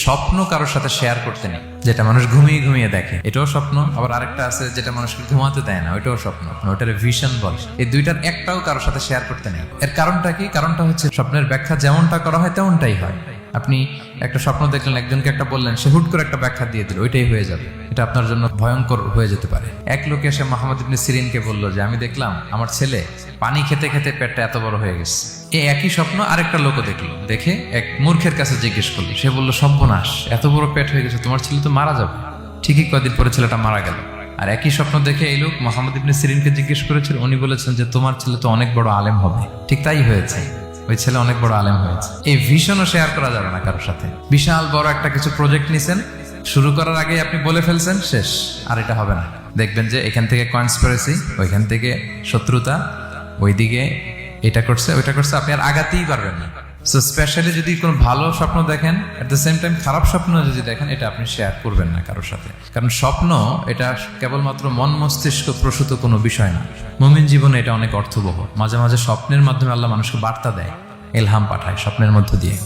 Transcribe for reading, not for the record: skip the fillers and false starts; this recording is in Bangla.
স্বপ্ন কারোর সাথে শেয়ার করতে নেই, যেটা মানুষ ঘুমিয়ে ঘুমিয়ে দেখে এটাও স্বপ্ন, আবার আরেকটা আছে যেটা মানুষকে ঘুমাতে দেয় না, ওইটাও স্বপ্ন, ওটার ভিশন বলে। এই দুইটার একটাও কারোর সাথে শেয়ার করতে নেই। এর কারণটা কি? কারণটা হচ্ছে স্বপ্নের ব্যাখ্যা যেমনটা করা হয় তেমনটাই হয়। আপনি একটা স্বপ্ন দেখলেন, একজনকে একটা বললেন, সে হুট করে একটা ব্যাখ্যা দিয়ে দিল, ওইটাই হয়ে যাবে। এটা আপনার জন্য ভয়ঙ্কর হয়ে যেতে পারে। এক লোক এসে মুহাম্মদ ইবনে সিরিনকে বলল যে আমি দেখলাম আমার ছেলে পানি খেতে খেতে পেটটা এত বড় হয়ে গেছে। এই একই স্বপ্ন আরেকটা লোকও দেখলো, দেখে এক মূর্খের কাছে জিজ্ঞেস করলো। সে বলল, সর্বনাশ, এত বড় পেট হয়ে গেছে, তোমার ছেলে তো মারা যাবে। ঠিকই কয়েকদিন পরে ছেলেটা মারা গেল। আর একই স্বপ্ন দেখে এই লোক মুহাম্মদ ইবনে সিরিনকে জিজ্ঞেস করেছিল, উনি বলেছেন যে তোমার ছেলে তো অনেক বড় আলেম হবে। ঠিক তাই হয়েছে, ওই ছেলে অনেক বড় আলেম হয়েছে। এই ভিশনও শেয়ার করা যাবে না কারোর সাথে। বিশাল বড় একটা কিছু প্রজেক্ট নিছেন, শুরু করার আগে আপনি বলে ফেলছেন, শেষ, আর এটা হবে না। দেখবেন যে এখান থেকে কনস্পিরেসি, ওইখান থেকে শত্রুতা, ওইদিকে এটা করছে ওইটা করছে, আপনি আর আগাতেই পারবেন না। সো স্পেশালি যদি কোনো ভালো স্বপ্ন দেখেন, এট দ্য সেম টাইম খারাপ স্বপ্ন যদি দেখেন, এটা আপনি শেয়ার করবেন না কারোর সাথে। কারণ স্বপ্ন এটা কেবলমাত্র মন মস্তিষ্ক প্রসূত কোনো বিষয় না। মুমিন জীবনে এটা অনেক অর্থবহ। মাঝে মাঝে স্বপ্নের মাধ্যমে আল্লাহ মানুষকে বার্তা দেয়, ইলহাম পাঠায় স্বপ্নের মধ্য দিয়ে।